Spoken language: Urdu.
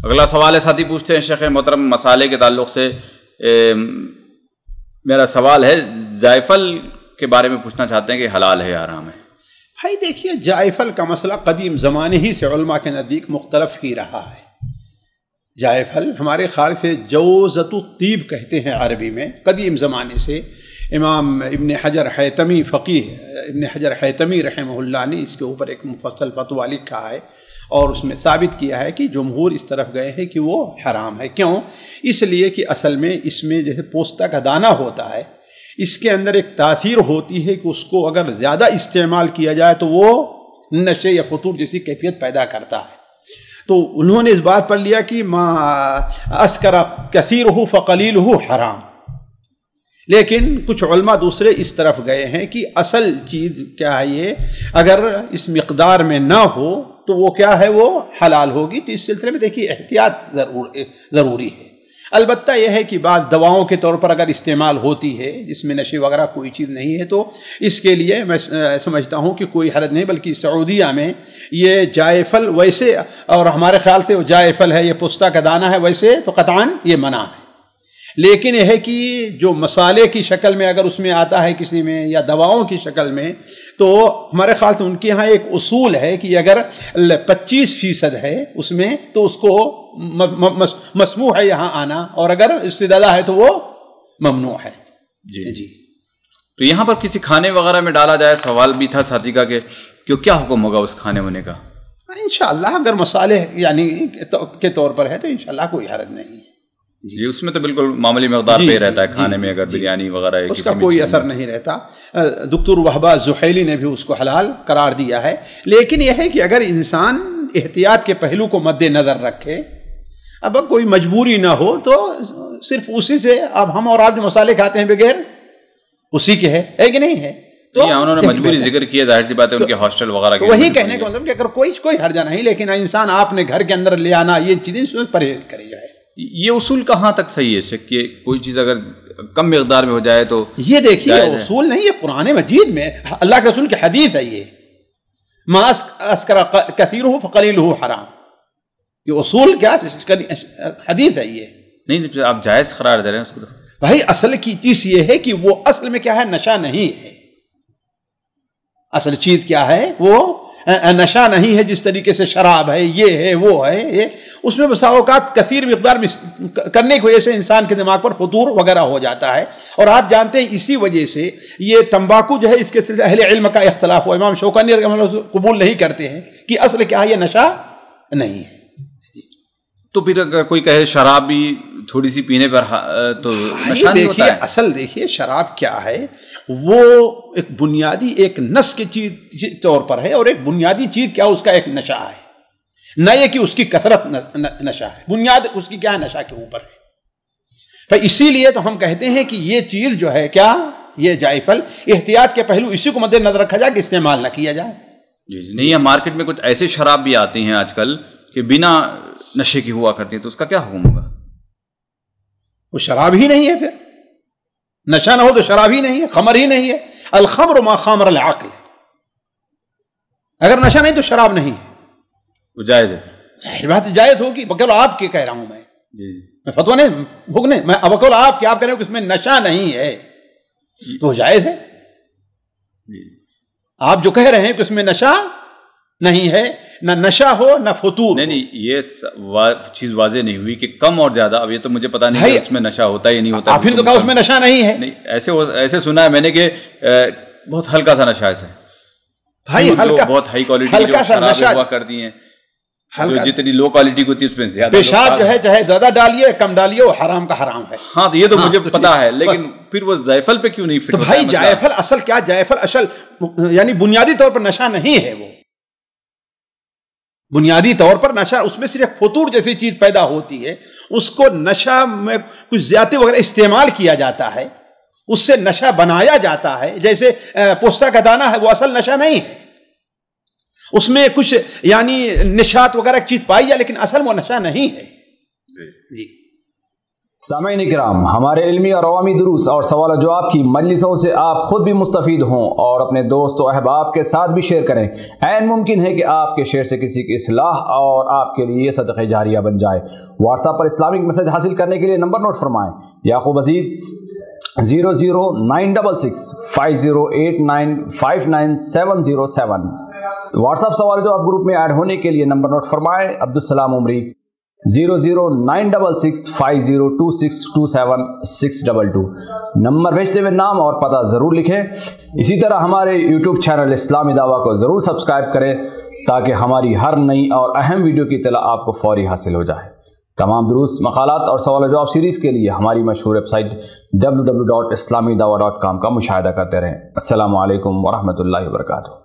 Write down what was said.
اگلا سوال ہے ساتھی پوچھتے ہیں شیخ محترم مسالے کے تعلق سے میرا سوال ہے جائفل کے بارے میں پوچھنا چاہتے ہیں کہ حلال ہے یا حرام ہے؟ بھائی دیکھیے جائفل کا مسئلہ قدیم زمانے ہی سے علماء کے نزدیک مختلف ہی رہا ہے۔ جائفل ہمارے خیال سے جوزۃ الطیب کہتے ہیں عربی میں، قدیم زمانے سے امام ابن حجر حیتمی فقیہ ابن حجر حیتمی رحمہ اللہ نے اس کے اوپر ایک مفصل فتویٰ لکھا ہے اور اس میں ثابت کیا ہے کہ جمہور اس طرف گئے ہیں کہ وہ حرام ہے۔ کیوں؟ اس لیے کہ اصل میں اس میں جیسے پوستہ کا دانہ ہوتا ہے، اس کے اندر ایک تاثیر ہوتی ہے کہ اس کو اگر زیادہ استعمال کیا جائے تو وہ نشے یا فطور جیسی کیفیت پیدا کرتا ہے۔ تو انہوں نے اس بات پر لیا کہ ما اسکر کثیرہ فقلیلہ حرام، لیکن کچھ علماء دوسرے اس طرف گئے ہیں کہ اصل چیز کیا ہے، یہ اگر اس مقدار میں نہ ہو تو وہ کیا ہے، وہ حلال ہوگی۔ تو اس سلسلے میں دیکھیے احتیاط ضروری ہے۔ البتہ یہ ہے کہ بعض دواؤں کے طور پر اگر استعمال ہوتی ہے جس میں نشے وغیرہ کوئی چیز نہیں ہے تو اس کے لیے میں سمجھتا ہوں کہ کوئی حرج نہیں، بلکہ سعودیہ میں یہ جائفل ویسے، اور ہمارے خیال سے وہ جائفل ہے، یہ پستہ کا دانہ ہے، ویسے تو قطعاً یہ منع ہے، لیکن یہ ہے کہ جو مسالے کی شکل میں اگر اس میں آتا ہے کسی میں یا دواؤں کی شکل میں، تو ہمارے خیال سے ان کے ہاں ایک اصول ہے کہ اگر 25% ہے اس میں تو اس کو مسموح ہے یہاں آنا، اور اگر اس سے زیادہ ہے تو وہ ممنوع ہے۔ جی تو یہاں پر کسی کھانے وغیرہ میں ڈالا جائے، سوال بھی تھا ساتھی کا کہ کیا حکم ہوگا اس کھانے ہونے کا؟ انشاءاللہ اگر مسالے یعنی کے طور پر ہے تو انشاءاللہ کوئی حرج نہیں ہے۔ جی اس میں تو بالکل معمولی مقدار پہ رہتا ہے کھانے میں، اگر بریانی وغیرہ اس کا کوئی اثر نہیں رہتا۔ دکتور وہبہ زحیلی نے بھی اس کو حلال قرار دیا ہے، لیکن یہ ہے کہ اگر انسان احتیاط کے پہلو کو مد نظر رکھے، اب کوئی مجبوری نہ ہو تو صرف اسی سے، اب ہم اور آپ جو مسالے کھاتے ہیں بغیر اسی کے ہے کہ نہیں ہے؟ تو انہوں نے مجبوری ذکر کیا، ظاہر سی بات ہے ان کے ہاسٹل وغیرہ کی، وہی کہنے کا مطلب کہ اگر کوئی حرجہ نہیں، لیکن انسان آپ نے گھر کے اندر لے آنا، یہ چیزیں پرہیز کری جائے۔ یہ اصول کہاں تک صحیح ہے کہ کوئی چیز اگر کم مقدار میں ہو جائے تو؟ یہ دیکھیے اصول نہیں، یہ قرآن مجید میں اللہ کے رسول کی حدیث ہے، یہ ما اسکر کثیرہ فقلیلہ حرام، یہ اصول کیا حدیث ہے، یہ نہیں آپ جائز قرار دے رہے ہیں اس کو۔ تو بھائی اصل کی چیز یہ ہے کہ وہ اصل میں کیا ہے، نشہ نہیں ہے۔ اصل چیز کیا ہے، وہ نشہ نہیں ہے، جس طریقے سے شراب ہے، یہ ہے، وہ ہے، اس میں بسا اوقات کثیر مقدار میں کرنے کی وجہ سے انسان کے دماغ پر فطور وغیرہ ہو جاتا ہے۔ اور آپ جانتے ہیں اسی وجہ سے یہ تمباکو جو ہے، اس کے سلسلے اہل علم کا اختلاف ہوا، امام شوکانی رحمہ اللہ قبول نہیں کرتے ہیں کہ اصل کیا ہے، یہ نشہ نہیں ہے۔ تو پھر اگر کوئی کہے شراب بھی تھوڑی سی پینے پر تو نشہ نہیں ہوتا ہے؟ اصل دیکھیے شراب کیا ہے، وہ ایک بنیادی ایک نس کی چیز طور پر ہے، اور ایک بنیادی چیز کیا اس کا ایک نشہ ہے، نہ یہ کہ اس کی کثرت نشہ ہے، بنیاد اس کی کیا ہے، نشہ کے اوپر ہے۔ تو اسی لیے تو ہم کہتے ہیں کہ یہ چیز جو ہے کیا، یہ جائفل، احتیاط کے پہلو اسی کو مد نظر رکھا جائے کہ استعمال نہ کیا جائے۔ جی نہیں، مارکیٹ میں کچھ ایسے شراب بھی آتی ہیں آج کل کہ بنا نشے کی ہوا کرتی ہیں، تو اس کا کیا حکم ہوگا؟ وہ شراب ہی نہیں ہے، پھر نشہ نہ ہو تو شراب ہی نہیں ہے، خمر ہی نہیں ہے۔ الخمر ما خامر العقل، اگر نشہ نہیں تو شراب نہیں ہے، وہ جائز ہے، ظاہر بات جائز ہوگی، بقول آپ کے کہہ رہا ہوں جی میں فتویٰ نہیں بھگنے، میں بقول آپ کے، آپ کہہ رہے ہو کہ اس میں نشہ نہیں ہے تو جائز ہے۔ آپ جو کہہ رہے ہیں کہ اس میں نشہ نہیں ہے، نہ نشہ ہو نہ فطور۔ نہیں یہ چیز واضح نہیں ہوئی کہ کم اور زیادہ، اب یہ تو مجھے پتا نہیں کہ اس میں نشہ ہوتا ہے یا نہیں ہوتا۔ آپ نے تو کہا اس میں نشہ نہیں ہے۔ نہیں ایسے سنا ہے میں نے کہ بہت ہلکا سا نشہ ہے بھائی، ہلکا بہت ہائی کوالٹی جو شرابیں ہوا کرتی ہیں، جو جتنی لو کوالٹی ہوتی ہے اس میں زیادہ پیشاب جو ہے چاہے زیادہ ڈالیے کم ڈالیے، وہ حرام کا حرام ہے۔ ہاں تو یہ تو مجھے پتا ہے، لیکن پھر وہ جائفل پہ کیوں نہیں فٹ؟ تو بھائی جائفل اصل کیا، جائفل اصل یعنی بنیادی طور پر نشہ نہیں ہے، وہ بنیادی طور پر نشہ، اس میں صرف فطور جیسی چیز پیدا ہوتی ہے، اس کو نشہ میں کچھ زیادتی وغیرہ استعمال کیا جاتا ہے، اس سے نشہ بنایا جاتا ہے۔ جیسے پوستہ کا دانہ ہے، وہ اصل نشہ نہیں ہے، اس میں کچھ یعنی نشاط وغیرہ چیز پائی جائے، لیکن اصل وہ نشہ نہیں ہے۔ جی سامعین کرام، ہمارے علمی اور عوامی دروس اور سوال و جواب کی مجلسوں سے آپ خود بھی مستفید ہوں اور اپنے دوست و احباب کے ساتھ بھی شیئر کریں۔ عین ممکن ہے کہ آپ کے شیئر سے کسی کی اصلاح اور آپ کے لیے صدقہ جاریہ بن جائے۔ واٹس ایپ پر اسلامک میسج حاصل کرنے کے لیے نمبر نوٹ فرمائیں: یعقوب عزیز 00966 5089 59707۔ واٹس ایپ سوال جواب گروپ میں ایڈ ہونے کے لیے نمبر نوٹ فرمائیں: عبدالسلام عمری 00966 502627 نمبر بھیجتے ہوئے نام اور پتہ ضرور لکھیں۔ اسی طرح ہمارے یوٹیوب چینل اسلامی دعویٰ کو ضرور سبسکرائب کریں تاکہ ہماری ہر نئی اور اہم ویڈیو کی اطلاع آپ کو فوری حاصل ہو جائے۔ تمام دروس، مقالات اور سوال و جواب سیریز کے لیے ہماری مشہور ویب سائٹ www.islamidawah.com کا مشاہدہ کرتے رہیں۔ السلام علیکم ورحمۃ اللہ وبرکاتہ۔